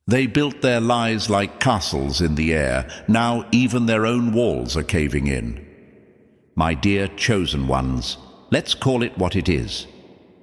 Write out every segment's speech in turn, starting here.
They built their lies like castles in the air. Now even their own walls are caving in. My dear chosen ones, let's call it what it is.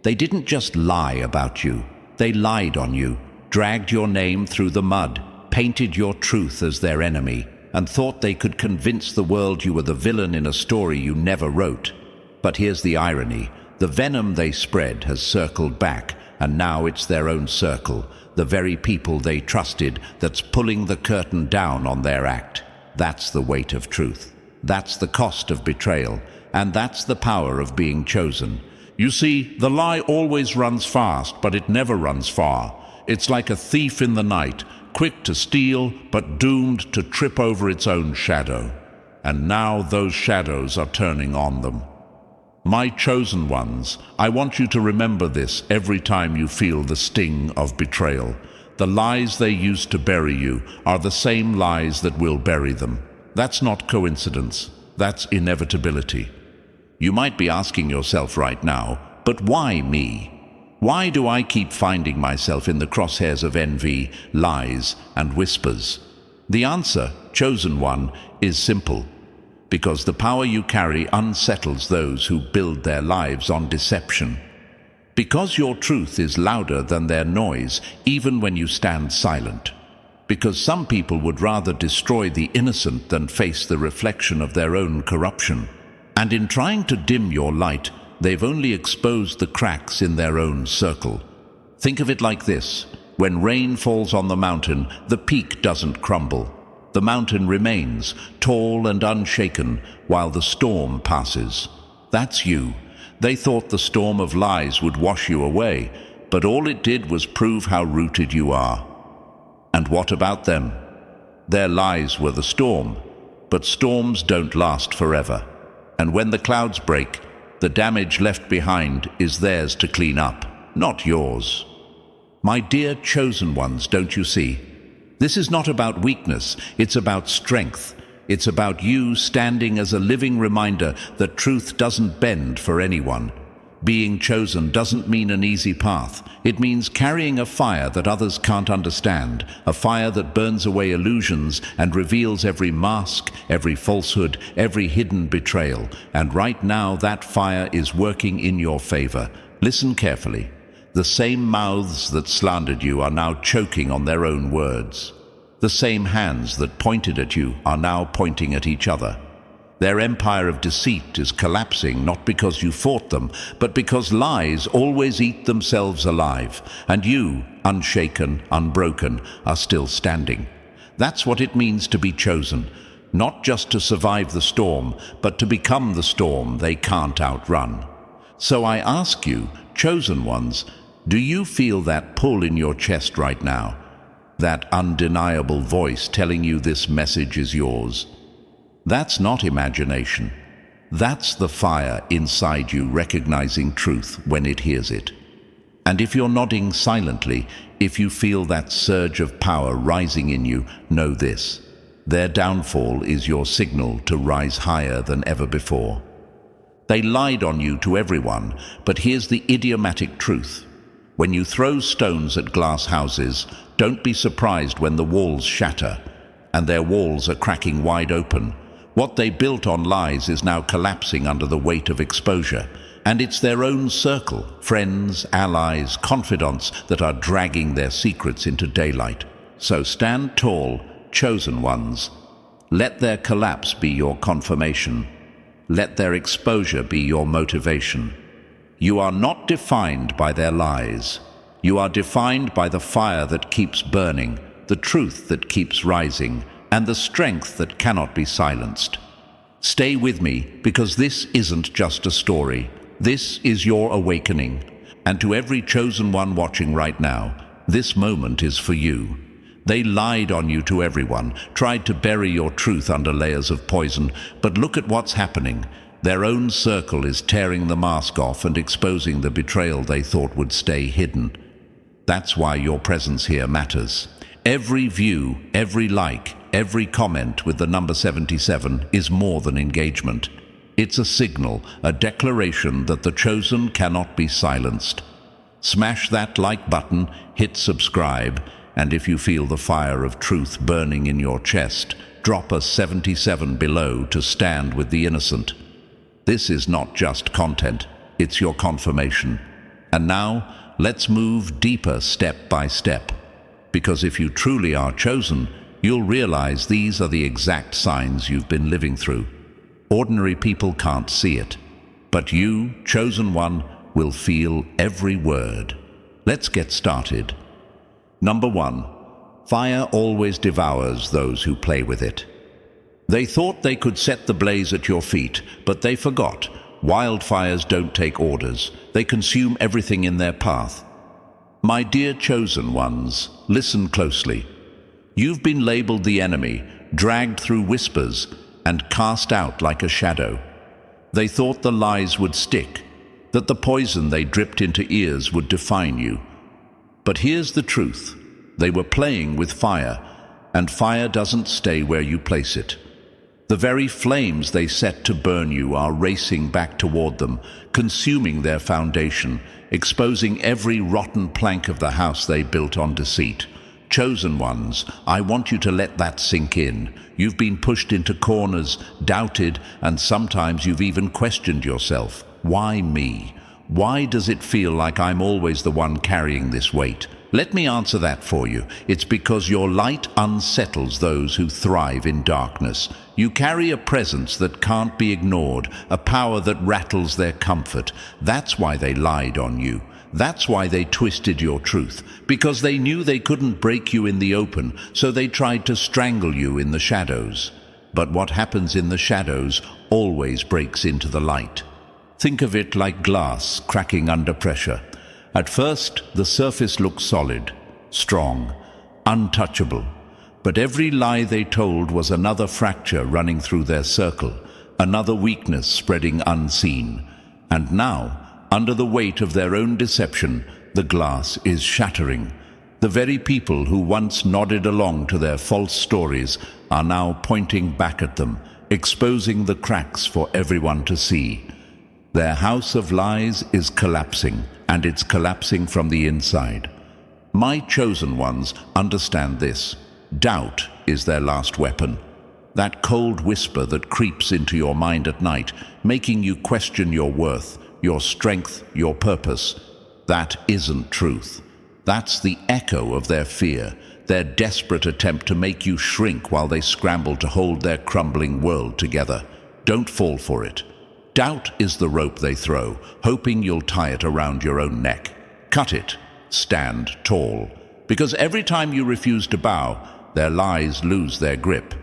They didn't just lie about you. They lied on you, dragged your name through the mud, painted your truth as their enemy, and thought they could convince the world you were the villain in a story you never wrote. But here's the irony. The venom they spread has circled back, and now it's their own circle, the very people they trusted, that's pulling the curtain down on their act. That's the weight of truth. That's the cost of betrayal, and that's the power of being chosen. You see, the lie always runs fast, but it never runs far. It's like a thief in the night, quick to steal, but doomed to trip over its own shadow. And now those shadows are turning on them. My chosen ones, I want you to remember this every time you feel the sting of betrayal. The lies they used to bury you are the same lies that will bury them. That's not coincidence. That's inevitability. You might be asking yourself right now, but why me? Why do I keep finding myself in the crosshairs of envy, lies, and whispers? The answer, chosen one, is simple. Because the power you carry unsettles those who build their lives on deception. Because your truth is louder than their noise, even when you stand silent. Because some people would rather destroy the innocent than face the reflection of their own corruption. And in trying to dim your light, they've only exposed the cracks in their own circle. Think of it like this. When rain falls on the mountain, the peak doesn't crumble. The mountain remains, tall and unshaken, while the storm passes. That's you. They thought the storm of lies would wash you away, but all it did was prove how rooted you are. And what about them? Their lies were the storm, but storms don't last forever. And when the clouds break, the damage left behind is theirs to clean up, not yours. My dear chosen ones, don't you see? This is not about weakness, it's about strength. It's about you standing as a living reminder that truth doesn't bend for anyone. Being chosen doesn't mean an easy path. It means carrying a fire that others can't understand, a fire that burns away illusions and reveals every mask, every falsehood, every hidden betrayal. And right now that fire is working in your favor. Listen carefully. The same mouths that slandered you are now choking on their own words. The same hands that pointed at you are now pointing at each other. Their empire of deceit is collapsing not because you fought them, but because lies always eat themselves alive, and you, unshaken, unbroken, are still standing. That's what it means to be chosen, not just to survive the storm, but to become the storm they can't outrun. So I ask you, chosen ones, do you feel that pull in your chest right now? That undeniable voice telling you this message is yours? That's not imagination. That's the fire inside you recognizing truth when it hears it. And if you're nodding silently, if you feel that surge of power rising in you, know this. Their downfall is your signal to rise higher than ever before. They lied on you to everyone, but here's the idiomatic truth. When you throw stones at glass houses, don't be surprised when the walls shatter, and their walls are cracking wide open. What they built on lies is now collapsing under the weight of exposure, and it's their own circle, friends, allies, confidants, that are dragging their secrets into daylight. So stand tall, chosen ones. Let their collapse be your confirmation. Let their exposure be your motivation. You are not defined by their lies. You are defined by the fire that keeps burning, the truth that keeps rising, and the strength that cannot be silenced. Stay with me, because this isn't just a story. This is your awakening. And to every chosen one watching right now, this moment is for you. They lied on you to everyone, tried to bury your truth under layers of poison, but look at what's happening. Their own circle is tearing the mask off and exposing the betrayal they thought would stay hidden. That's why your presence here matters. Every view, every like, every comment with the number 77 is more than engagement. It's a signal, a declaration that the chosen cannot be silenced. Smash that like button, hit subscribe, and if you feel the fire of truth burning in your chest, drop a 77 below to stand with the innocent. This is not just content, it's your confirmation. And now, let's move deeper step by step. Because if you truly are chosen, you'll realize these are the exact signs you've been living through. Ordinary people can't see it, but you, chosen one, will feel every word. Let's get started. Number 1. Fire always devours those who play with it. They thought they could set the blaze at your feet, but they forgot. Wildfires don't take orders. They consume everything in their path. My dear chosen ones, listen closely. You've been labeled the enemy, dragged through whispers, and cast out like a shadow. They thought the lies would stick, that the poison they dripped into ears would define you. But here's the truth. They were playing with fire, and fire doesn't stay where you place it. The very flames they set to burn you are racing back toward them, consuming their foundation, exposing every rotten plank of the house they built on deceit. Chosen ones, I want you to let that sink in. You've been pushed into corners, doubted, and sometimes you've even questioned yourself. Why me? Why does it feel like I'm always the one carrying this weight? Let me answer that for you. It's because your light unsettles those who thrive in darkness. You carry a presence that can't be ignored, a power that rattles their comfort. That's why they lied on you. That's why they twisted your truth, because they knew they couldn't break you in the open, so they tried to strangle you in the shadows. But what happens in the shadows always breaks into the light. Think of it like glass cracking under pressure. At first, the surface looks solid, strong, untouchable. But every lie they told was another fracture running through their circle, another weakness spreading unseen. And now, under the weight of their own deception, the glass is shattering. The very people who once nodded along to their false stories are now pointing back at them, exposing the cracks for everyone to see. Their house of lies is collapsing, and it's collapsing from the inside. My chosen ones understand this. Doubt is their last weapon. That cold whisper that creeps into your mind at night, making you question your worth, your strength, your purpose. That isn't truth. That's the echo of their fear, their desperate attempt to make you shrink while they scramble to hold their crumbling world together. Don't fall for it. Doubt is the rope they throw, hoping you'll tie it around your own neck. Cut it. Stand tall. Because every time you refuse to bow, their lies lose their grip.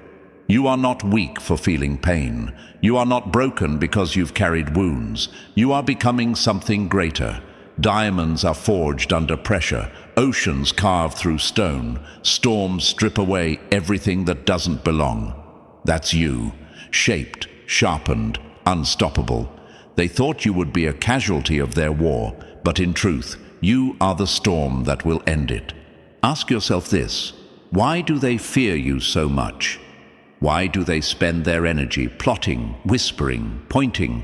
You are not weak for feeling pain. You are not broken because you've carried wounds. You are becoming something greater. Diamonds are forged under pressure, oceans carved through stone, storms strip away everything that doesn't belong. That's you, shaped, sharpened, unstoppable. They thought you would be a casualty of their war, but in truth, you are the storm that will end it. Ask yourself this: why do they fear you so much? Why do they spend their energy plotting, whispering, pointing?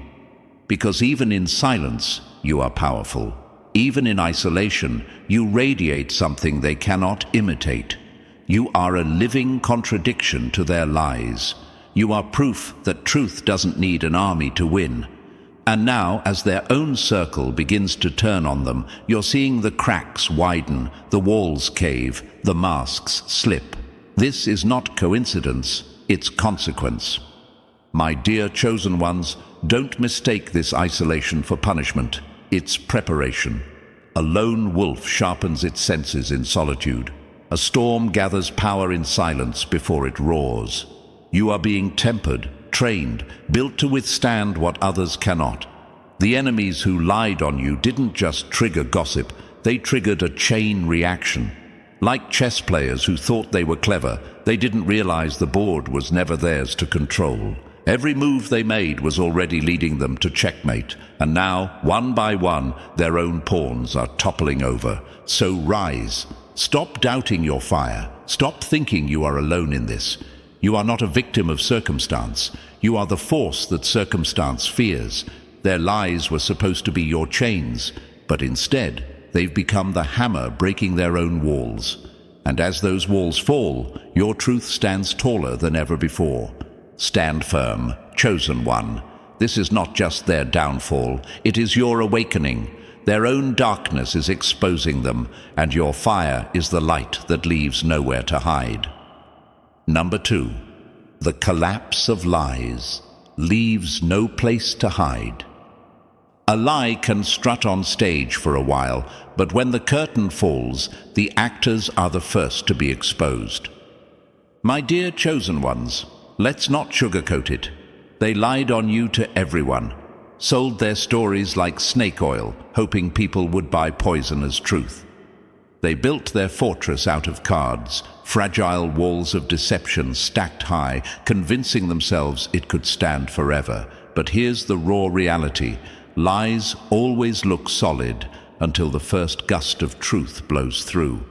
Because even in silence, you are powerful. Even in isolation, you radiate something they cannot imitate. You are a living contradiction to their lies. You are proof that truth doesn't need an army to win. And now, as their own circle begins to turn on them, you're seeing the cracks widen, the walls cave, the masks slip. This is not coincidence, it's consequence. My dear chosen ones, don't mistake this isolation for punishment. It's preparation. A lone wolf sharpens its senses in solitude. A storm gathers power in silence before it roars. You are being tempered, trained, built to withstand what others cannot. The enemies who lied on you didn't just trigger gossip, they triggered a chain reaction. Like chess players who thought they were clever, they didn't realize the board was never theirs to control. Every move they made was already leading them to checkmate, and now, one by one, their own pawns are toppling over. So rise. Stop doubting your fire. Stop thinking you are alone in this. You are not a victim of circumstance. You are the force that circumstance fears. Their lies were supposed to be your chains, but instead, they've become the hammer breaking their own walls. And as those walls fall, your truth stands taller than ever before. Stand firm, chosen one. This is not just their downfall, it is your awakening. Their own darkness is exposing them, and your fire is the light that leaves nowhere to hide. Number 2. The collapse of lies leaves no place to hide. A lie can strut on stage for a while, but when the curtain falls, the actors are the first to be exposed. My dear chosen ones, let's not sugarcoat it. They lied on you to everyone, sold their stories like snake oil, hoping people would buy poison as truth. They built their fortress out of cards, fragile walls of deception stacked high, convincing themselves it could stand forever. But here's the raw reality. Lies always look solid until the first gust of truth blows through.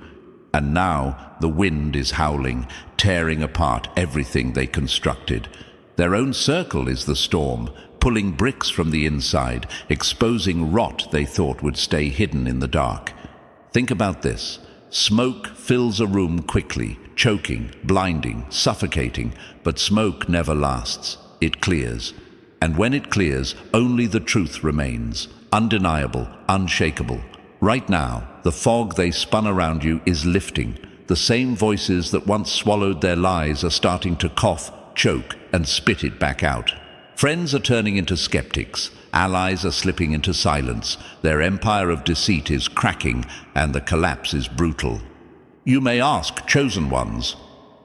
And now the wind is howling, tearing apart everything they constructed. Their own circle is the storm, pulling bricks from the inside, exposing rot they thought would stay hidden in the dark. Think about this. Smoke fills a room quickly, choking, blinding, suffocating, but smoke never lasts. It clears. And when it clears, only the truth remains, undeniable, unshakable. Right now, the fog they spun around you is lifting. The same voices that once swallowed their lies are starting to cough, choke, and spit it back out. Friends are turning into skeptics. Allies are slipping into silence. Their empire of deceit is cracking, and the collapse is brutal. You may ask, chosen ones,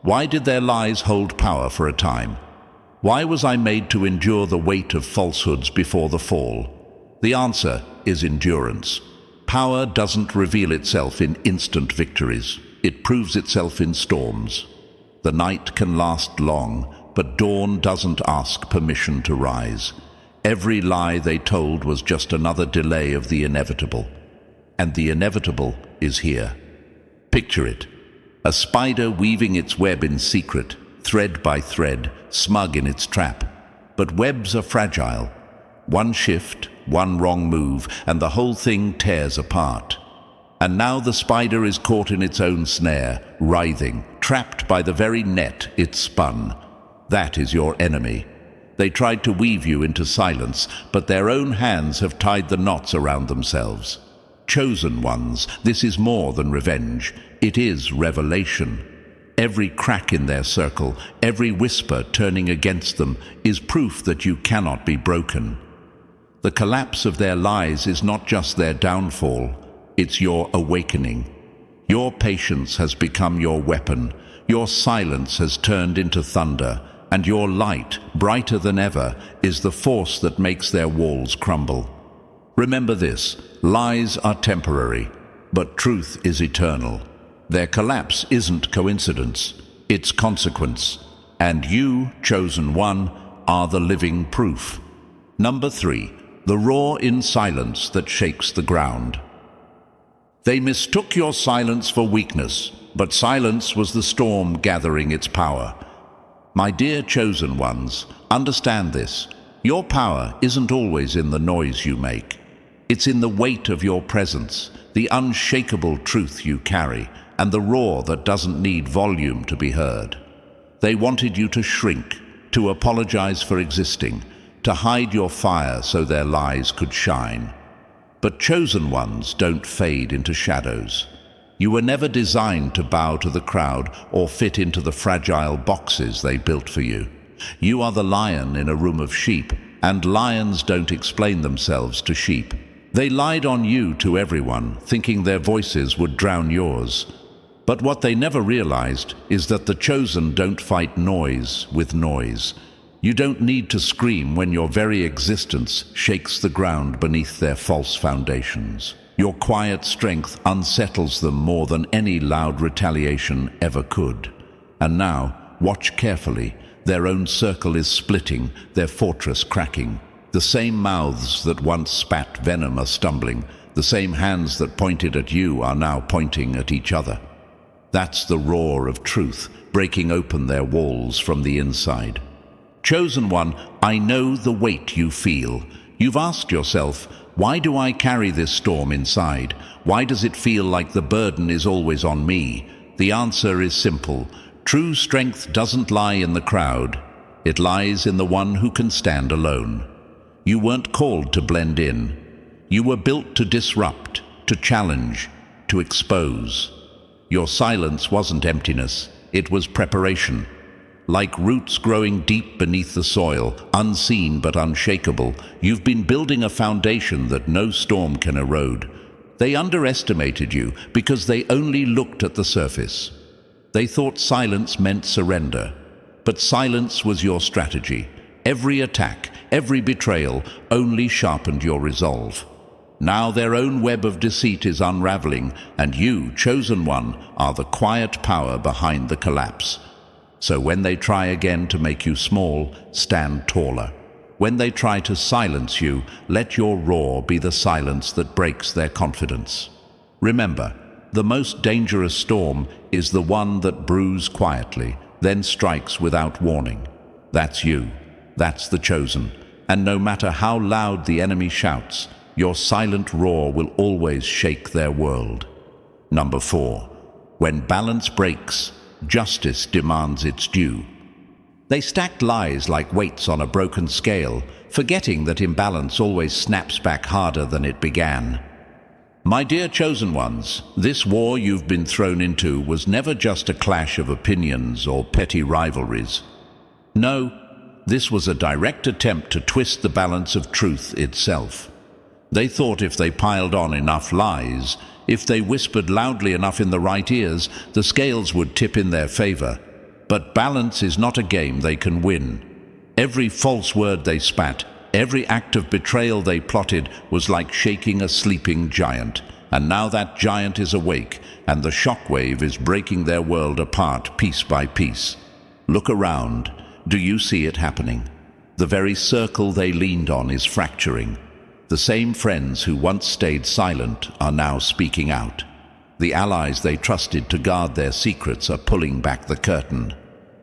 why did their lies hold power for a time? Why was I made to endure the weight of falsehoods before the fall? The answer is endurance. Power doesn't reveal itself in instant victories. It proves itself in storms. The night can last long, but dawn doesn't ask permission to rise. Every lie they told was just another delay of the inevitable. And the inevitable is here. Picture it. A spider weaving its web in secret, thread by thread, smug in its trap. But webs are fragile. One shift, one wrong move, and the whole thing tears apart. And now the spider is caught in its own snare, writhing, trapped by the very net it spun. That is your enemy. They tried to weave you into silence, but their own hands have tied the knots around themselves. Chosen ones, this is more than revenge. It is revelation. Every crack in their circle, every whisper turning against them, is proof that you cannot be broken. The collapse of their lies is not just their downfall, it's your awakening. Your patience has become your weapon, your silence has turned into thunder, and your light, brighter than ever, is the force that makes their walls crumble. Remember this, lies are temporary, but truth is eternal. Their collapse isn't coincidence, it's consequence. And you, chosen one, are the living proof. Number 3, the roar in silence that shakes the ground. They mistook your silence for weakness, but silence was the storm gathering its power. My dear chosen ones, understand this. Your power isn't always in the noise you make. It's in the weight of your presence, the unshakable truth you carry, and the roar that doesn't need volume to be heard. They wanted you to shrink, to apologize for existing, to hide your fire so their lies could shine. But chosen ones don't fade into shadows. You were never designed to bow to the crowd or fit into the fragile boxes they built for you. You are the lion in a room of sheep, and lions don't explain themselves to sheep. They lied on you to everyone, thinking their voices would drown yours. But what they never realized is that the chosen don't fight noise with noise. You don't need to scream when your very existence shakes the ground beneath their false foundations. Your quiet strength unsettles them more than any loud retaliation ever could. And now, watch carefully. Their own circle is splitting, their fortress cracking. The same mouths that once spat venom are stumbling. The same hands that pointed at you are now pointing at each other. That's the roar of truth, breaking open their walls from the inside. Chosen one, I know the weight you feel. You've asked yourself, why do I carry this storm inside? Why does it feel like the burden is always on me? The answer is simple. True strength doesn't lie in the crowd. It lies in the one who can stand alone. You weren't called to blend in. You were built to disrupt, to challenge, to expose. Your silence wasn't emptiness, it was preparation. Like roots growing deep beneath the soil, unseen but unshakable, you've been building a foundation that no storm can erode. They underestimated you because they only looked at the surface. They thought silence meant surrender. But silence was your strategy. Every attack, every betrayal only sharpened your resolve. Now their own web of deceit is unraveling, and you, chosen one, are the quiet power behind the collapse. So when they try again to make you small, stand taller. When they try to silence you, let your roar be the silence that breaks their confidence. Remember, the most dangerous storm is the one that brews quietly, then strikes without warning. That's you. That's the chosen. And no matter how loud the enemy shouts, your silent roar will always shake their world. Number 4. When balance breaks, justice demands its due. They stacked lies like weights on a broken scale, forgetting that imbalance always snaps back harder than it began. My dear chosen ones, this war you've been thrown into was never just a clash of opinions or petty rivalries. No, this was a direct attempt to twist the balance of truth itself. They thought if they piled on enough lies, if they whispered loudly enough in the right ears, the scales would tip in their favor. But balance is not a game they can win. Every false word they spat, every act of betrayal they plotted was like shaking a sleeping giant. And now that giant is awake, and the shockwave is breaking their world apart piece by piece. Look around. Do you see it happening? The very circle they leaned on is fracturing. The same friends who once stayed silent are now speaking out. The allies they trusted to guard their secrets are pulling back the curtain.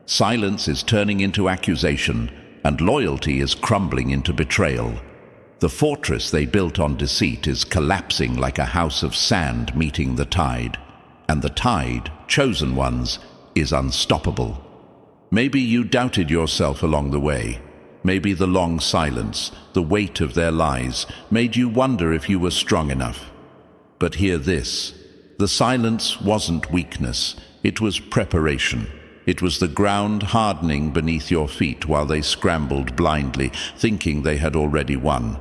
Silence is turning into accusation, and loyalty is crumbling into betrayal. The fortress they built on deceit is collapsing like a house of sand meeting the tide. And the tide, chosen ones, is unstoppable. Maybe you doubted yourself along the way. Maybe the long silence, the weight of their lies, made you wonder if you were strong enough. But hear this. The silence wasn't weakness, it was preparation. It was the ground hardening beneath your feet while they scrambled blindly, thinking they had already won.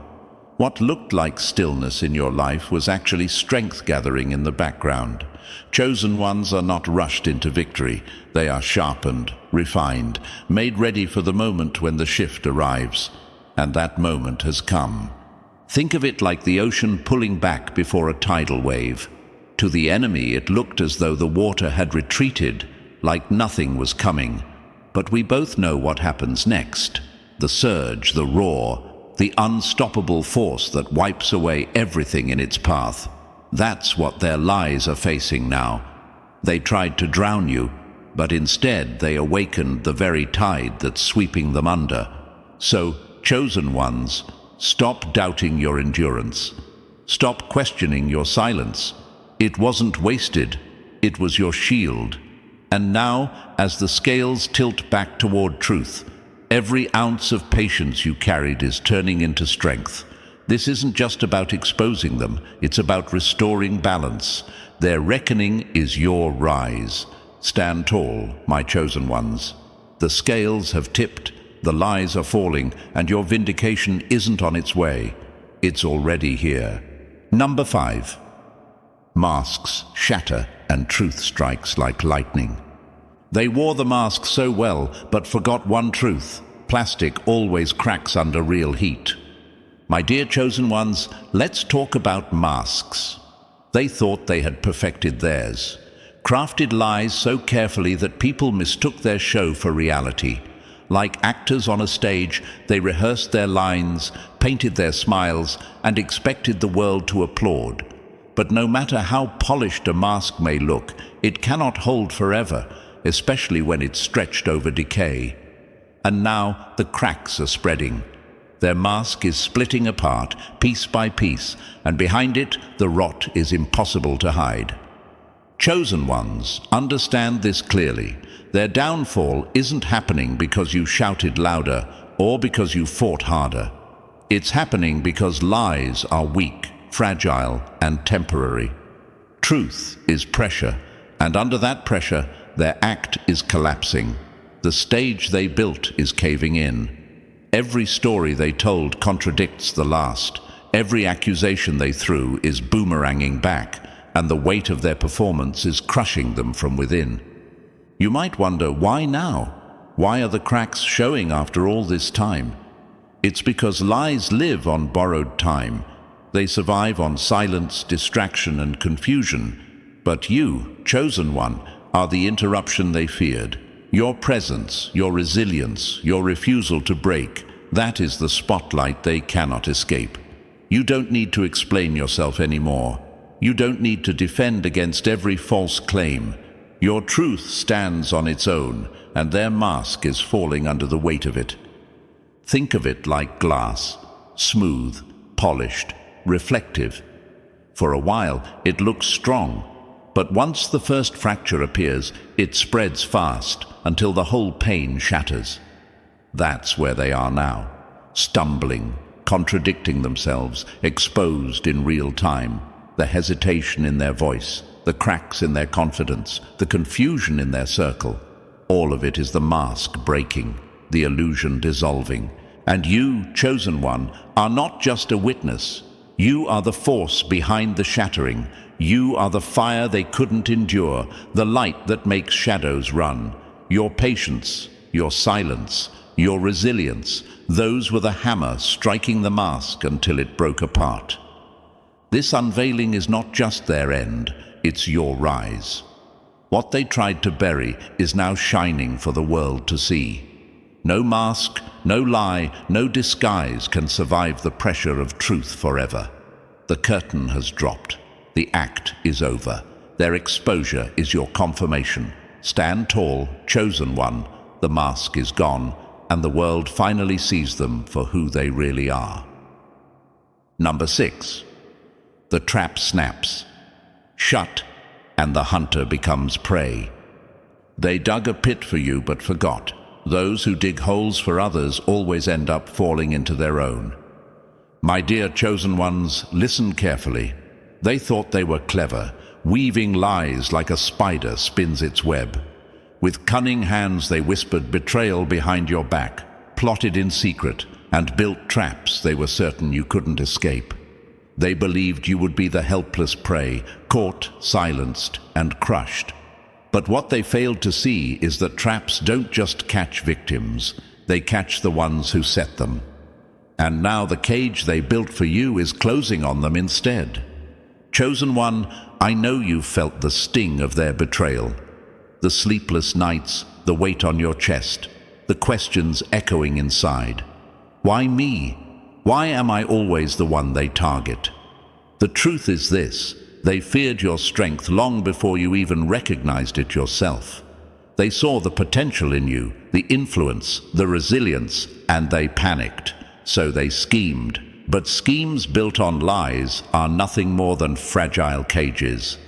What looked like stillness in your life was actually strength gathering in the background. Chosen ones are not rushed into victory. They are sharpened, refined, made ready for the moment when the shift arrives. And that moment has come. Think of it like the ocean pulling back before a tidal wave. To the enemy, it looked as though the water had retreated, like nothing was coming. But we both know what happens next. The surge, the roar, the unstoppable force that wipes away everything in its path. That's what their lies are facing now. They tried to drown you, but instead they awakened the very tide that's sweeping them under. So, chosen ones, stop doubting your endurance. Stop questioning your silence. It wasn't wasted, it was your shield. And now, as the scales tilt back toward truth, every ounce of patience you carried is turning into strength. This isn't just about exposing them, it's about restoring balance. Their reckoning is your rise. Stand tall, my chosen ones. The scales have tipped, the lies are falling, and your vindication isn't on its way. It's already here. Number 5. Masks shatter and truth strikes like lightning. They wore the mask so well, but forgot one truth. Plastic always cracks under real heat. My dear chosen ones, let's talk about masks. They thought they had perfected theirs. Crafted lies so carefully that people mistook their show for reality. Like actors on a stage, they rehearsed their lines, painted their smiles, and expected the world to applaud. But no matter how polished a mask may look, it cannot hold forever, especially when it's stretched over decay. And now the cracks are spreading. Their mask is splitting apart, piece by piece, and behind it the rot is impossible to hide. Chosen ones, understand this clearly. Their downfall isn't happening because you shouted louder or because you fought harder. It's happening because lies are weak, fragile, and temporary. Truth is pressure, and under that pressure, their act is collapsing. The stage they built is caving in. Every story they told contradicts the last. Every accusation they threw is boomeranging back, and the weight of their performance is crushing them from within. You might wonder, why now? Why are the cracks showing after all this time? It's because lies live on borrowed time. They survive on silence, distraction, and confusion. But you, chosen one, are the interruption they feared. Your presence, your resilience, your refusal to break, that is the spotlight they cannot escape. You don't need to explain yourself anymore. You don't need to defend against every false claim. Your truth stands on its own, and their mask is falling under the weight of it. Think of it like glass, smooth, polished, reflective. For a while, it looks strong, but once the first fracture appears, it spreads fast until the whole pane shatters. That's where they are now, stumbling, contradicting themselves, exposed in real time. The hesitation in their voice, the cracks in their confidence, the confusion in their circle. All of it is the mask breaking, the illusion dissolving. And you, chosen one, are not just a witness. You are the force behind the shattering. You are the fire they couldn't endure, the light that makes shadows run. Your patience, your silence, your resilience, those were the hammer striking the mask until it broke apart. This unveiling is not just their end, it's your rise. What they tried to bury is now shining for the world to see. No mask, no lie, no disguise can survive the pressure of truth forever. The curtain has dropped. The act is over. Their exposure is your confirmation. Stand tall, chosen one. The mask is gone, and the world finally sees them for who they really are. Number 6. The trap snaps. Shut, and the hunter becomes prey. They dug a pit for you but forgot. Those who dig holes for others always end up falling into their own. My dear chosen ones, listen carefully. They thought they were clever, weaving lies like a spider spins its web. With cunning hands they whispered betrayal behind your back, plotted in secret, and built traps they were certain you couldn't escape. They believed you would be the helpless prey, caught, silenced, and crushed. But what they failed to see is that traps don't just catch victims, they catch the ones who set them. And now the cage they built for you is closing on them instead. Chosen one, I know you've felt the sting of their betrayal. The sleepless nights, the weight on your chest, the questions echoing inside. Why me? Why am I always the one they target? The truth is this: they feared your strength long before you even recognized it yourself. They saw the potential in you, the influence, the resilience, and they panicked. So they schemed. But schemes built on lies are nothing more than fragile cages.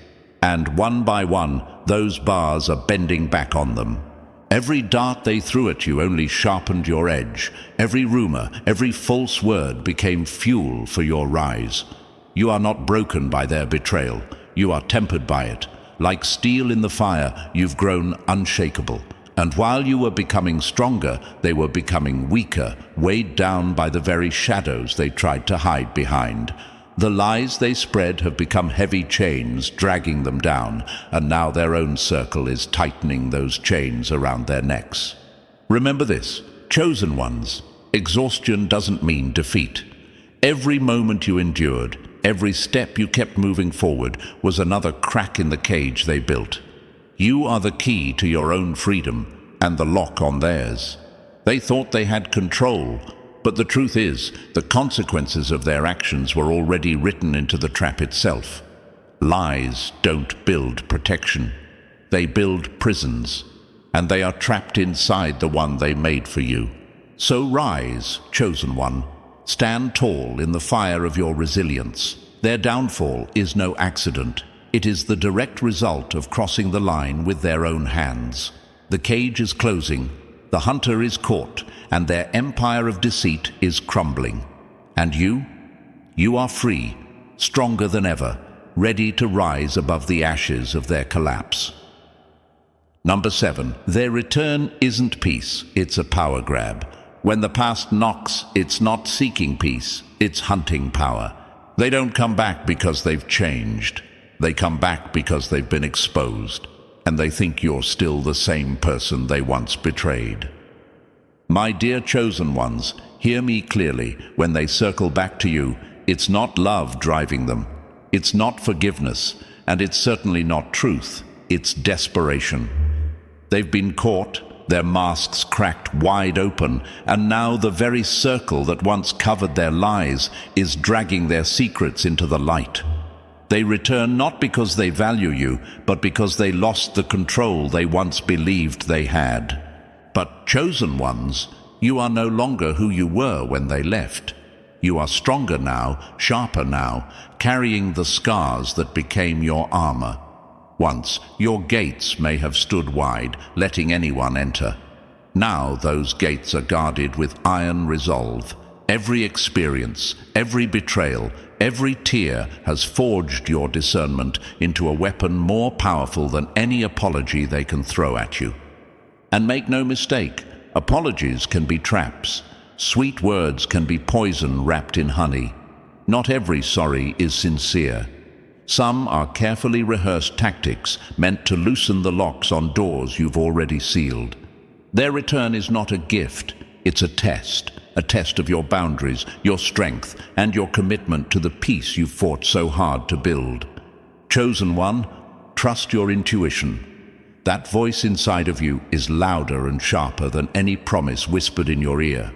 And one by one, those bars are bending back on them. Every dart they threw at you only sharpened your edge. Every rumor, every false word became fuel for your rise. You are not broken by their betrayal. You are tempered by it. Like steel in the fire, you've grown unshakable. And while you were becoming stronger, they were becoming weaker, weighed down by the very shadows they tried to hide behind. The lies they spread have become heavy chains, dragging them down, and now their own circle is tightening those chains around their necks. Remember this, chosen ones, exhaustion doesn't mean defeat. Every moment you endured, every step you kept moving forward was another crack in the cage they built. You are the key to your own freedom and the lock on theirs. They thought they had control, but the truth is, the consequences of their actions were already written into the trap itself. Lies don't build protection. They build prisons, and they are trapped inside the one they made for you. So rise, chosen one. Stand tall in the fire of your resilience. Their downfall is no accident. It is the direct result of crossing the line with their own hands. The cage is closing, the hunter is caught, and their empire of deceit is crumbling. And you are free, stronger than ever, ready to rise above the ashes of their collapse. Number 7, their return isn't peace, it's a power grab. When the past knocks, it's not seeking peace, it's hunting power. They don't come back because they've changed. They come back because they've been exposed, and they think you're still the same person they once betrayed. My dear chosen ones, hear me clearly. When they circle back to you, it's not love driving them. It's not forgiveness, and it's certainly not truth. It's desperation. They've been caught, their masks cracked wide open, and now the very circle that once covered their lies is dragging their secrets into the light. They return not because they value you, but because they lost the control they once believed they had. But chosen ones, you are no longer who you were when they left. You are stronger now, sharper now, carrying the scars that became your armor. Once, your gates may have stood wide, letting anyone enter. Now those gates are guarded with iron resolve. Every experience, every betrayal, every tear has forged your discernment into a weapon more powerful than any apology they can throw at you. And make no mistake, apologies can be traps. Sweet words can be poison wrapped in honey. Not every sorry is sincere. Some are carefully rehearsed tactics meant to loosen the locks on doors you've already sealed. Their return is not a gift, it's a test of your boundaries, your strength, and your commitment to the peace you've fought so hard to build. Chosen one, trust your intuition. That voice inside of you is louder and sharper than any promise whispered in your ear.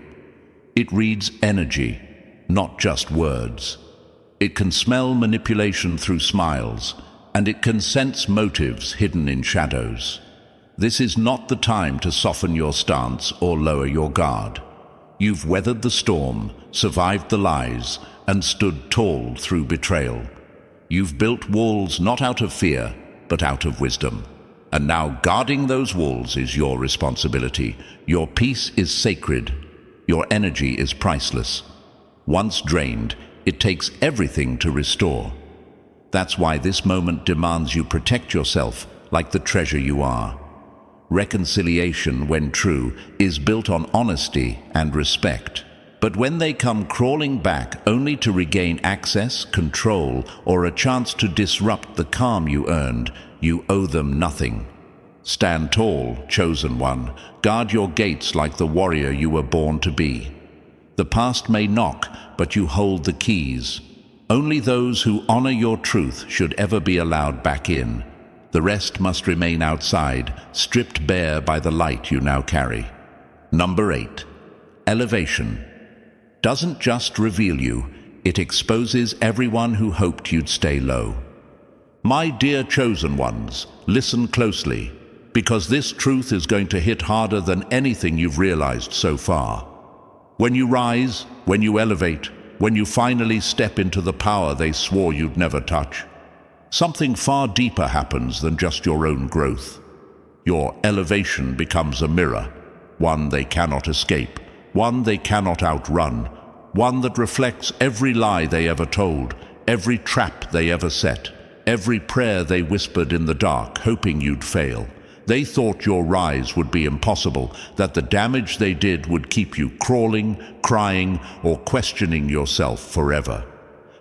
It reads energy, not just words. It can smell manipulation through smiles, and it can sense motives hidden in shadows. This is not the time to soften your stance or lower your guard. You've weathered the storm, survived the lies, and stood tall through betrayal. You've built walls not out of fear, but out of wisdom. And now guarding those walls is your responsibility. Your peace is sacred. Your energy is priceless. Once drained, it takes everything to restore. That's why this moment demands you protect yourself like the treasure you are. Reconciliation, when true, is built on honesty and respect. But when they come crawling back only to regain access, control, or a chance to disrupt the calm you earned, you owe them nothing. Stand tall, chosen one. Guard your gates like the warrior you were born to be. The past may knock, but you hold the keys. Only those who honor your truth should ever be allowed back in. The rest must remain outside, stripped bare by the light you now carry. Number 8. Elevation. Doesn't just reveal you, it exposes everyone who hoped you'd stay low. My dear chosen ones, listen closely, because this truth is going to hit harder than anything you've realized so far. When you rise, when you elevate, when you finally step into the power they swore you'd never touch, something far deeper happens than just your own growth. Your elevation becomes a mirror, one they cannot escape, one they cannot outrun, one that reflects every lie they ever told, every trap they ever set, every prayer they whispered in the dark, hoping you'd fail. They thought your rise would be impossible, that the damage they did would keep you crawling, crying, or questioning yourself forever.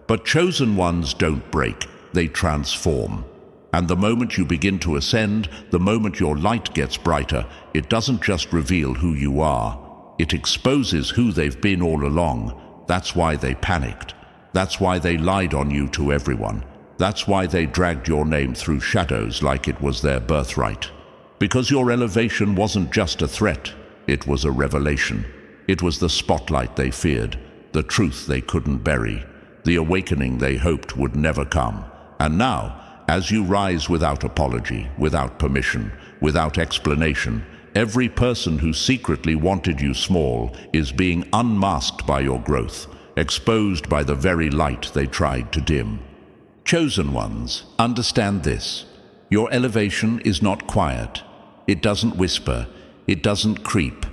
But chosen ones don't break, they transform. And the moment you begin to ascend, the moment your light gets brighter, it doesn't just reveal who you are. It exposes who they've been all along. That's why they panicked. That's why they lied on you to everyone. That's why they dragged your name through shadows like it was their birthright. Because your elevation wasn't just a threat, it was a revelation. It was the spotlight they feared, the truth they couldn't bury, the awakening they hoped would never come. And now, as you rise without apology, without permission, without explanation, every person who secretly wanted you small is being unmasked by your growth, exposed by the very light they tried to dim. Chosen ones, understand this. Your elevation is not quiet. It doesn't whisper. It doesn't creep.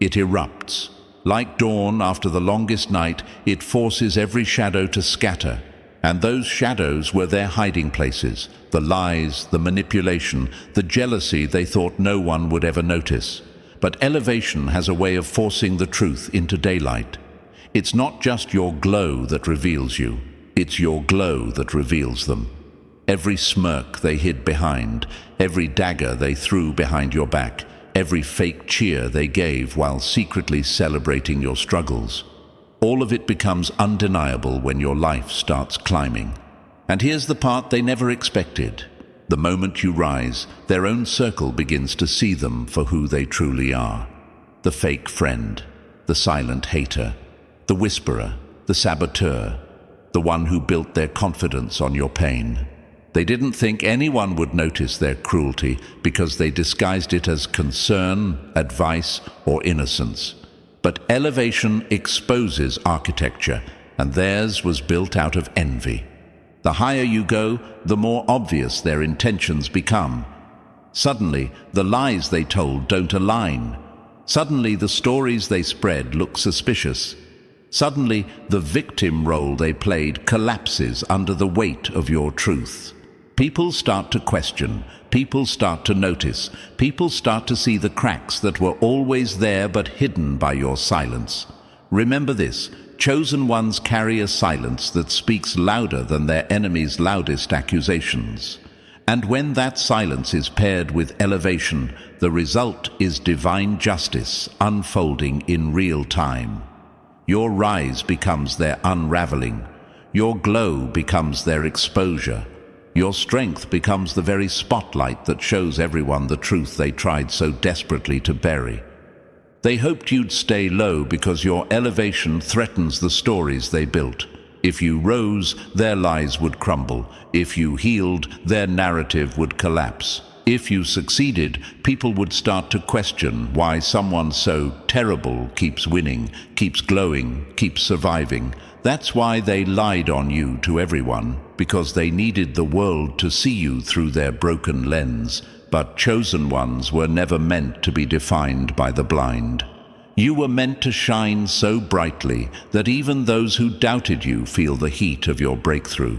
It erupts. Like dawn after the longest night, it forces every shadow to scatter. And those shadows were their hiding places, the lies, the manipulation, the jealousy they thought no one would ever notice. But elevation has a way of forcing the truth into daylight. It's not just your glow that reveals you, it's your glow that reveals them. Every smirk they hid behind, every dagger they threw behind your back, every fake cheer they gave while secretly celebrating your struggles. All of it becomes undeniable when your life starts climbing. And here's the part they never expected. The moment you rise, their own circle begins to see them for who they truly are. The fake friend, the silent hater, the whisperer, the saboteur, the one who built their confidence on your pain. They didn't think anyone would notice their cruelty because they disguised it as concern, advice, or innocence. But elevation exposes architecture, and theirs was built out of envy. The higher you go, the more obvious their intentions become. Suddenly, the lies they told don't align. Suddenly, the stories they spread look suspicious. Suddenly, the victim role they played collapses under the weight of your truth. People start to question, people start to notice, people start to see the cracks that were always there but hidden by your silence. Remember this, chosen ones carry a silence that speaks louder than their enemies' loudest accusations. And when that silence is paired with elevation, the result is divine justice unfolding in real time. Your rise becomes their unraveling. Your glow becomes their exposure. Your strength becomes the very spotlight that shows everyone the truth they tried so desperately to bury. They hoped you'd stay low because your elevation threatens the stories they built. If you rose, their lies would crumble. If you healed, their narrative would collapse. If you succeeded, people would start to question why someone so terrible keeps winning, keeps glowing, keeps surviving. That's why they lied on you to everyone, because they needed the world to see you through their broken lens. But chosen ones were never meant to be defined by the blind. You were meant to shine so brightly that even those who doubted you feel the heat of your breakthrough.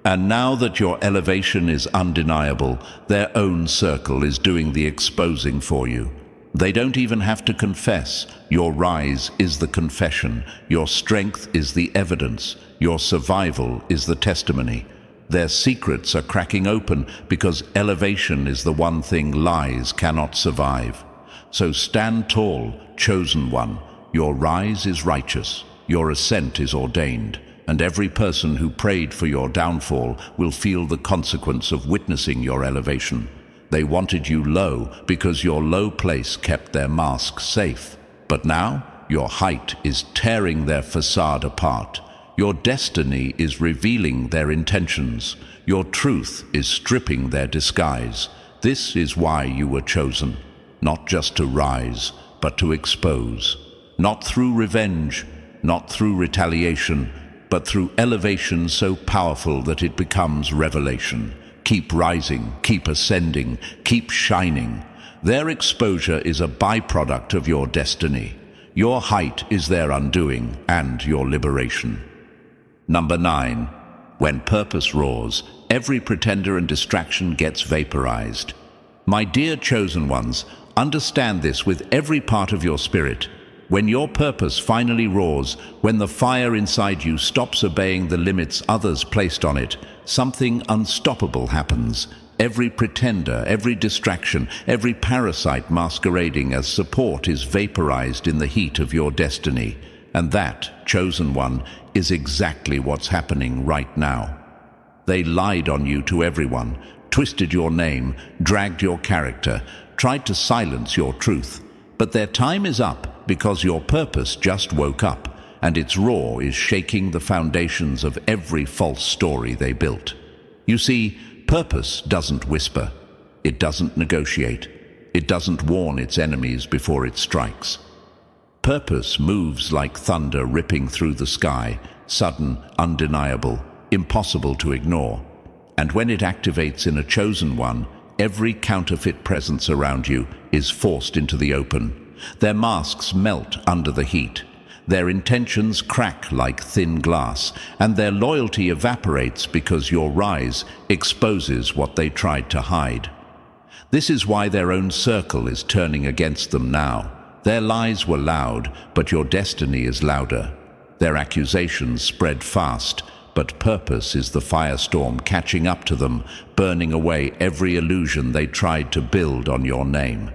And now that your elevation is undeniable, their own circle is doing the exposing for you. They don't even have to confess. Your rise is the confession. Your strength is the evidence. Your survival is the testimony. Their secrets are cracking open because elevation is the one thing lies cannot survive. So stand tall, chosen one. Your rise is righteous. Your ascent is ordained. And every person who prayed for your downfall will feel the consequence of witnessing your elevation. They wanted you low because your low place kept their mask safe. But now, your height is tearing their facade apart. Your destiny is revealing their intentions. Your truth is stripping their disguise. This is why you were chosen, not just to rise, but to expose. Not through revenge, not through retaliation, but through elevation so powerful that it becomes revelation. Keep rising, keep ascending, keep shining. Their exposure is a byproduct of your destiny. Your height is their undoing and your liberation. Number 9. When purpose roars, every pretender and distraction gets vaporized. My dear chosen ones, understand this with every part of your spirit. When your purpose finally roars, when the fire inside you stops obeying the limits others placed on it, something unstoppable happens. Every pretender, every distraction, every parasite masquerading as support is vaporized in the heat of your destiny. And that, chosen one, is exactly what's happening right now. They lied on you to everyone, twisted your name, dragged your character, tried to silence your truth. But their time is up because your purpose just woke up, and its roar is shaking the foundations of every false story they built. You see, purpose doesn't whisper. It doesn't negotiate. It doesn't warn its enemies before it strikes. Purpose moves like thunder ripping through the sky, sudden, undeniable, impossible to ignore. And when it activates in a chosen one, every counterfeit presence around you is forced into the open. Their masks melt under the heat. Their intentions crack like thin glass, and their loyalty evaporates because your rise exposes what they tried to hide. This is why their own circle is turning against them now. Their lies were loud, but your destiny is louder. Their accusations spread fast, but purpose is the firestorm catching up to them, burning away every illusion they tried to build on your name.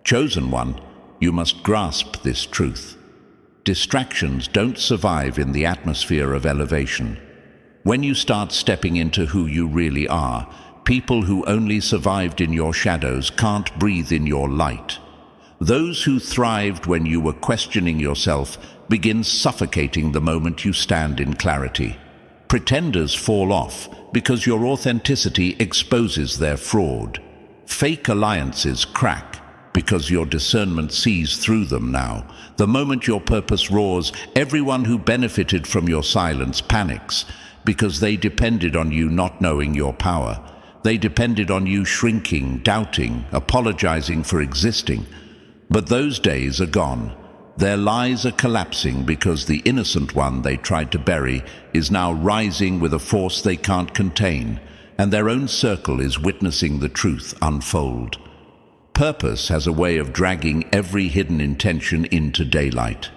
Chosen one, you must grasp this truth. Distractions don't survive in the atmosphere of elevation. When you start stepping into who you really are, people who only survived in your shadows can't breathe in your light. Those who thrived when you were questioning yourself begin suffocating the moment you stand in clarity. Pretenders fall off because your authenticity exposes their fraud. Fake alliances crack because your discernment sees through them now. The moment your purpose roars, everyone who benefited from your silence panics because they depended on you not knowing your power. They depended on you shrinking, doubting, apologizing for existing. But those days are gone. Their lies are collapsing because the innocent one they tried to bury is now rising with a force they can't contain, and their own circle is witnessing the truth unfold. Purpose has a way of dragging every hidden intention into daylight.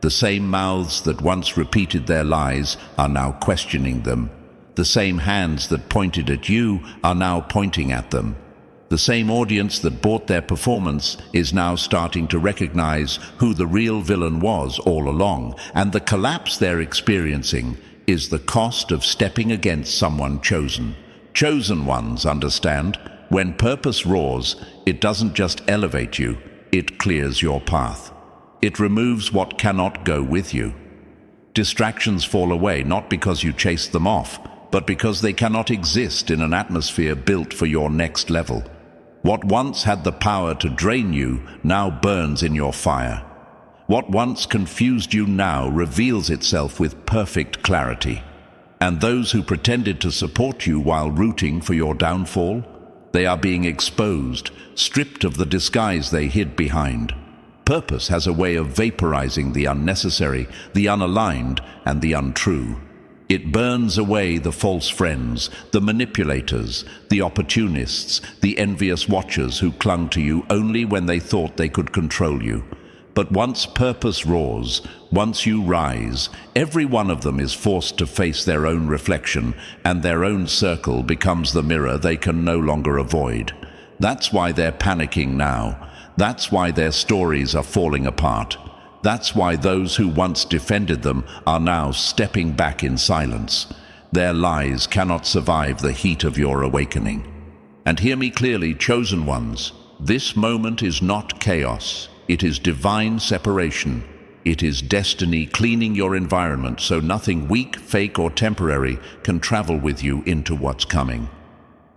The same mouths that once repeated their lies are now questioning them. The same hands that pointed at you are now pointing at them. The same audience that bought their performance is now starting to recognize who the real villain was all along, and the collapse they're experiencing is the cost of stepping against someone chosen. Chosen ones understand, when purpose roars, it doesn't just elevate you, it clears your path. It removes what cannot go with you. Distractions fall away not because you chased them off, but because they cannot exist in an atmosphere built for your next level. What once had the power to drain you now burns in your fire. What once confused you now reveals itself with perfect clarity. And those who pretended to support you while rooting for your downfall, they are being exposed, stripped of the disguise they hid behind. Purpose has a way of vaporizing the unnecessary, the unaligned, and the untrue. It burns away the false friends, the manipulators, the opportunists, the envious watchers who clung to you only when they thought they could control you. But once purpose roars, once you rise, every one of them is forced to face their own reflection, and their own circle becomes the mirror they can no longer avoid. That's why they're panicking now. That's why their stories are falling apart. That's why those who once defended them are now stepping back in silence. Their lies cannot survive the heat of your awakening. And hear me clearly, chosen ones, this moment is not chaos. It is divine separation. It is destiny cleaning your environment so nothing weak, fake, or temporary can travel with you into what's coming.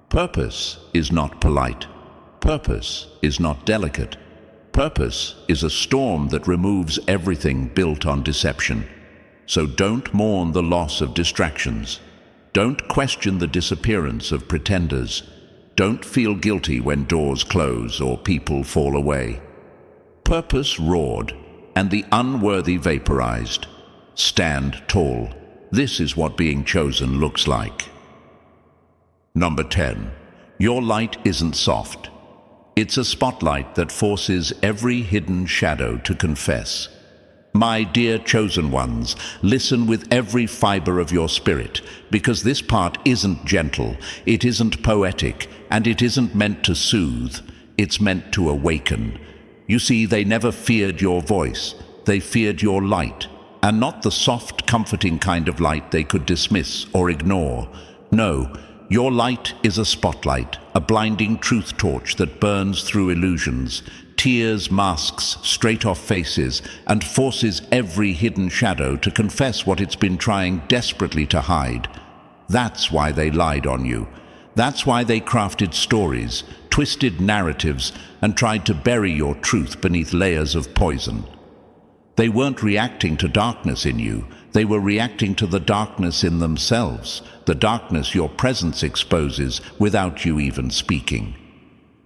Purpose is not polite. Purpose is not delicate. Purpose is a storm that removes everything built on deception. So don't mourn the loss of distractions. Don't question the disappearance of pretenders. Don't feel guilty when doors close or people fall away. Purpose roared, and the unworthy vaporized. Stand tall. This is what being chosen looks like. Number 10. Your light isn't soft. It's a spotlight that forces every hidden shadow to confess. My dear chosen ones, listen with every fiber of your spirit, because this part isn't gentle, it isn't poetic, and it isn't meant to soothe. It's meant to awaken. You see, they never feared your voice. They feared your light, and not the soft, comforting kind of light they could dismiss or ignore. No, your light is a spotlight, a blinding truth torch that burns through illusions, tears masks straight off faces, and forces every hidden shadow to confess what it's been trying desperately to hide. That's why they lied on you. That's why they crafted stories, twisted narratives, and tried to bury your truth beneath layers of poison. They weren't reacting to darkness in you. They were reacting to the darkness in themselves, the darkness your presence exposes without you even speaking.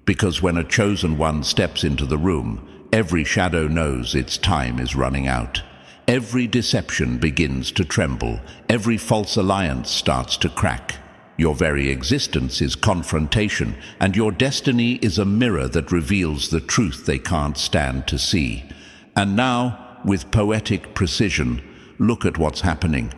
Because when a chosen one steps into the room, every shadow knows its time is running out. Every deception begins to tremble. Every false alliance starts to crack. Your very existence is confrontation, and your destiny is a mirror that reveals the truth they can't stand to see. And now, with poetic precision, look at what's happening.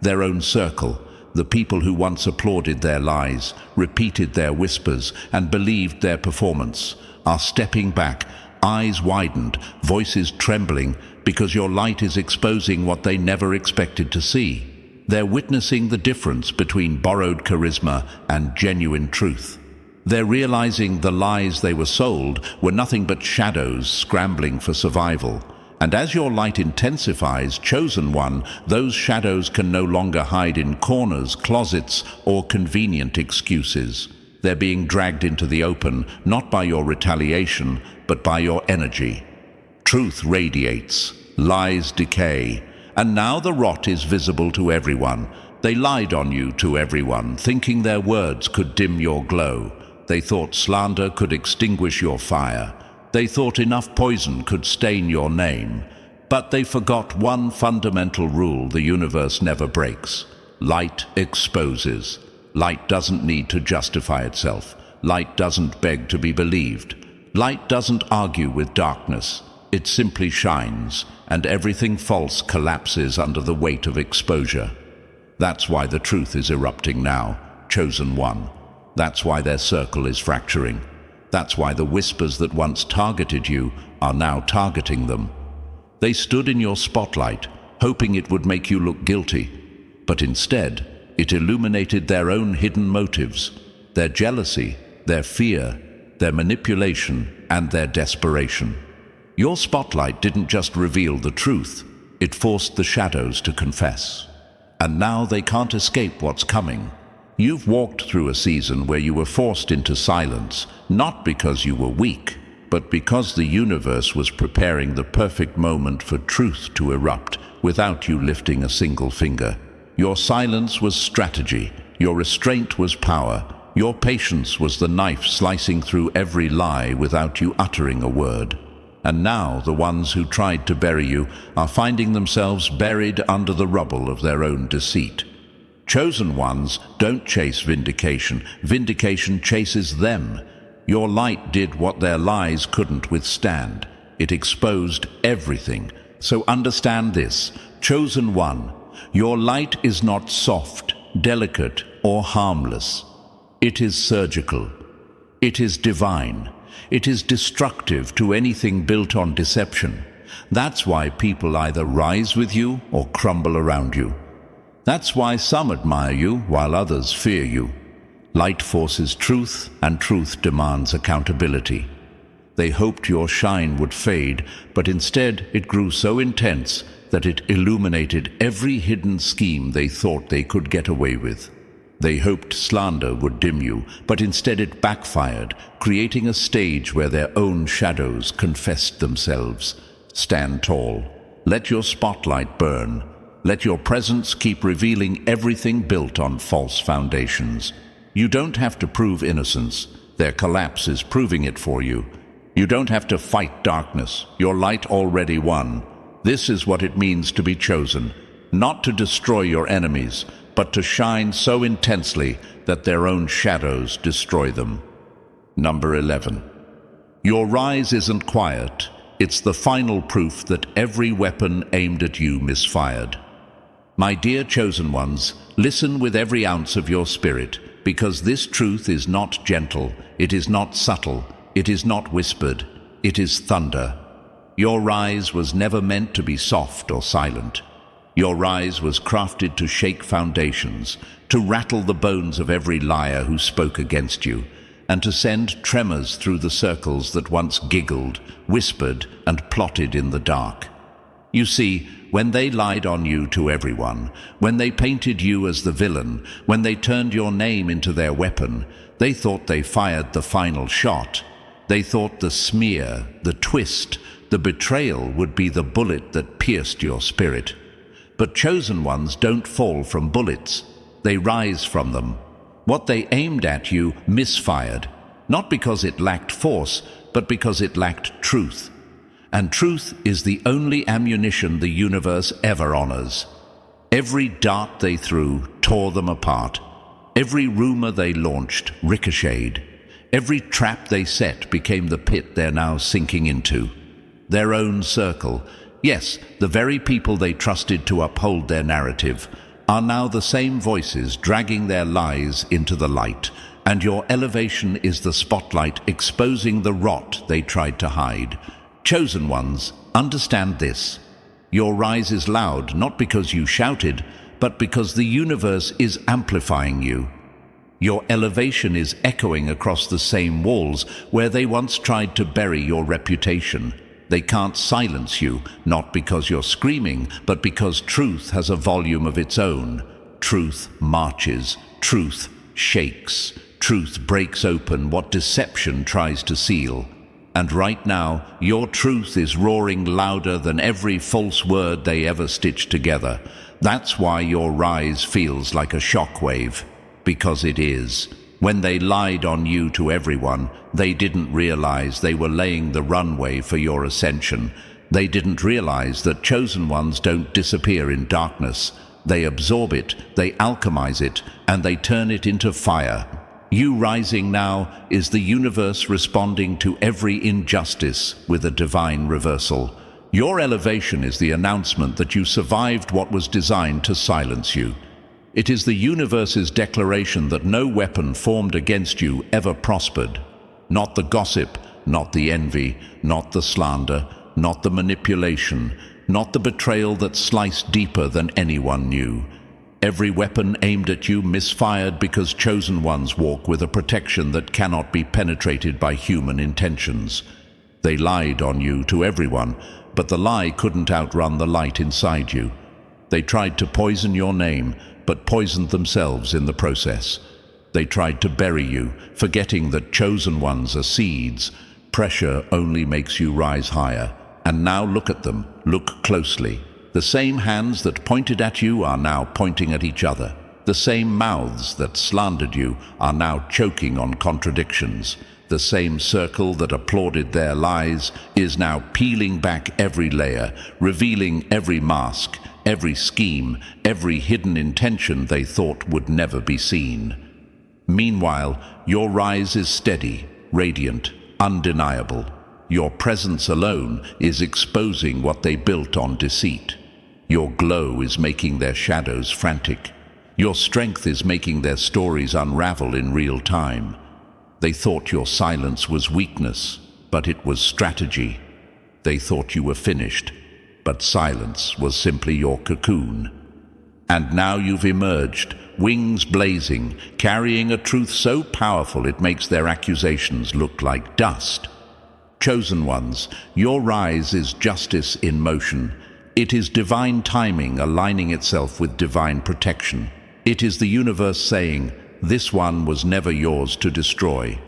Their own circle, the people who once applauded their lies, repeated their whispers, and believed their performance, are stepping back, eyes widened, voices trembling, because your light is exposing what they never expected to see. They're witnessing the difference between borrowed charisma and genuine truth. They're realizing the lies they were sold were nothing but shadows scrambling for survival. And as your light intensifies, chosen one, those shadows can no longer hide in corners, closets, or convenient excuses. They're being dragged into the open, not by your retaliation, but by your energy. Truth radiates, lies decay, and now the rot is visible to everyone. They lied on you to everyone, thinking their words could dim your glow. They thought slander could extinguish your fire. They thought enough poison could stain your name. But they forgot one fundamental rule the universe never breaks. Light exposes. Light doesn't need to justify itself. Light doesn't beg to be believed. Light doesn't argue with darkness. It simply shines, and everything false collapses under the weight of exposure. That's why the truth is erupting now, chosen one. That's why their circle is fracturing. That's why the whispers that once targeted you are now targeting them. They stood in your spotlight, hoping it would make you look guilty, but instead, it illuminated their own hidden motives, their jealousy, their fear, their manipulation, and their desperation. Your spotlight didn't just reveal the truth, it forced the shadows to confess. And now they can't escape what's coming. You've walked through a season where you were forced into silence, not because you were weak, but because the universe was preparing the perfect moment for truth to erupt without you lifting a single finger. Your silence was strategy, your restraint was power, your patience was the knife slicing through every lie without you uttering a word. And now the ones who tried to bury you are finding themselves buried under the rubble of their own deceit. Chosen ones don't chase vindication. Vindication chases them. Your light did what their lies couldn't withstand. It exposed everything. So understand this, chosen one, your light is not soft, delicate, or harmless. It is surgical. It is divine. It is destructive to anything built on deception. That's why people either rise with you or crumble around you. That's why some admire you while others fear you. Light forces truth, and truth demands accountability. They hoped your shine would fade, but instead it grew so intense that it illuminated every hidden scheme they thought they could get away with. They hoped slander would dim you, but instead it backfired, creating a stage where their own shadows confessed themselves. Stand tall. Let your spotlight burn. Let your presence keep revealing everything built on false foundations. You don't have to prove innocence. Their collapse is proving it for you. You don't have to fight darkness. Your light already won. This is what it means to be chosen. Not to destroy your enemies, but to shine so intensely that their own shadows destroy them. Number 11. Your rise isn't quiet. It's the final proof that every weapon aimed at you misfired. My dear chosen ones, listen with every ounce of your spirit, because this truth is not gentle, it is not subtle, it is not whispered, it is thunder. Your rise was never meant to be soft or silent. Your rise was crafted to shake foundations, to rattle the bones of every liar who spoke against you, and to send tremors through the circles that once giggled, whispered, and plotted in the dark. You see, when they lied on you to everyone, when they painted you as the villain, when they turned your name into their weapon, they thought they fired the final shot. They thought the smear, the twist, the betrayal would be the bullet that pierced your spirit. But chosen ones don't fall from bullets. They rise from them. What they aimed at you misfired, not because it lacked force, but because it lacked truth. And truth is the only ammunition the universe ever honors. Every dart they threw tore them apart. Every rumor they launched ricocheted. Every trap they set became the pit they're now sinking into. Their own circle, yes, the very people they trusted to uphold their narrative, are now the same voices dragging their lies into the light, and your elevation is the spotlight exposing the rot they tried to hide. Chosen ones, understand this. Your rise is loud not because you shouted, but because the universe is amplifying you. Your elevation is echoing across the same walls where they once tried to bury your reputation. They can't silence you, not because you're screaming, but because truth has a volume of its own. Truth marches, truth shakes, truth breaks open what deception tries to seal. And right now, your truth is roaring louder than every false word they ever stitched together. That's why your rise feels like a shockwave. Because it is. When they lied on you to everyone, they didn't realize they were laying the runway for your ascension. They didn't realize that chosen ones don't disappear in darkness. They absorb it, they alchemize it, and they turn it into fire. You rising now is the universe responding to every injustice with a divine reversal. Your elevation is the announcement that you survived what was designed to silence you. It is the universe's declaration that no weapon formed against you ever prospered. Not the gossip, not the envy, not the slander, not the manipulation, not the betrayal that sliced deeper than anyone knew. Every weapon aimed at you misfired because chosen ones walk with a protection that cannot be penetrated by human intentions. They lied on you to everyone, but the lie couldn't outrun the light inside you. They tried to poison your name, but poisoned themselves in the process. They tried to bury you, forgetting that chosen ones are seeds. Pressure only makes you rise higher. And now look at them, look closely. The same hands that pointed at you are now pointing at each other. The same mouths that slandered you are now choking on contradictions. The same circle that applauded their lies is now peeling back every layer, revealing every mask, every scheme, every hidden intention they thought would never be seen. Meanwhile, your rise is steady, radiant, undeniable. Your presence alone is exposing what they built on deceit. Your glow is making their shadows frantic. Your strength is making their stories unravel in real time. They thought your silence was weakness, but it was strategy. They thought you were finished, but silence was simply your cocoon. And now you've emerged, wings blazing, carrying a truth so powerful it makes their accusations look like dust. Chosen ones, your rise is justice in motion. It is divine timing aligning itself with divine protection. It is the universe saying, this one was never yours to destroy.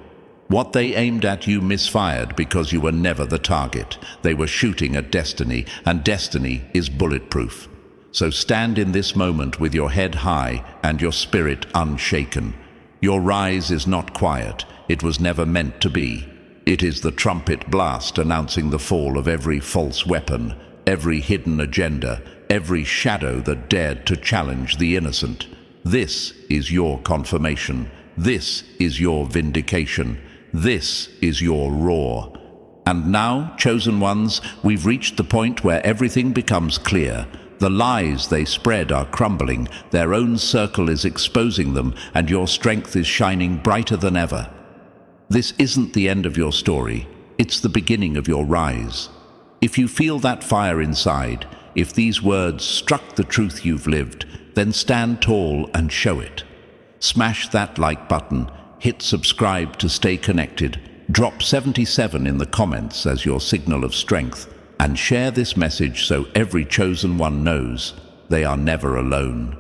What they aimed at you misfired because you were never the target. They were shooting at destiny, and destiny is bulletproof. So stand in this moment with your head high and your spirit unshaken. Your rise is not quiet. It was never meant to be. It is the trumpet blast announcing the fall of every false weapon, every hidden agenda, every shadow that dared to challenge the innocent. This is your confirmation. This is your vindication. This is your roar. And now, chosen ones, we've reached the point where everything becomes clear. The lies they spread are crumbling, their own circle is exposing them, and your strength is shining brighter than ever. This isn't the end of your story, it's the beginning of your rise. If you feel that fire inside, if these words struck the truth you've lived, then stand tall and show it. Smash that like button, hit subscribe to stay connected, drop 77 in the comments as your signal of strength, and share this message so every chosen one knows they are never alone.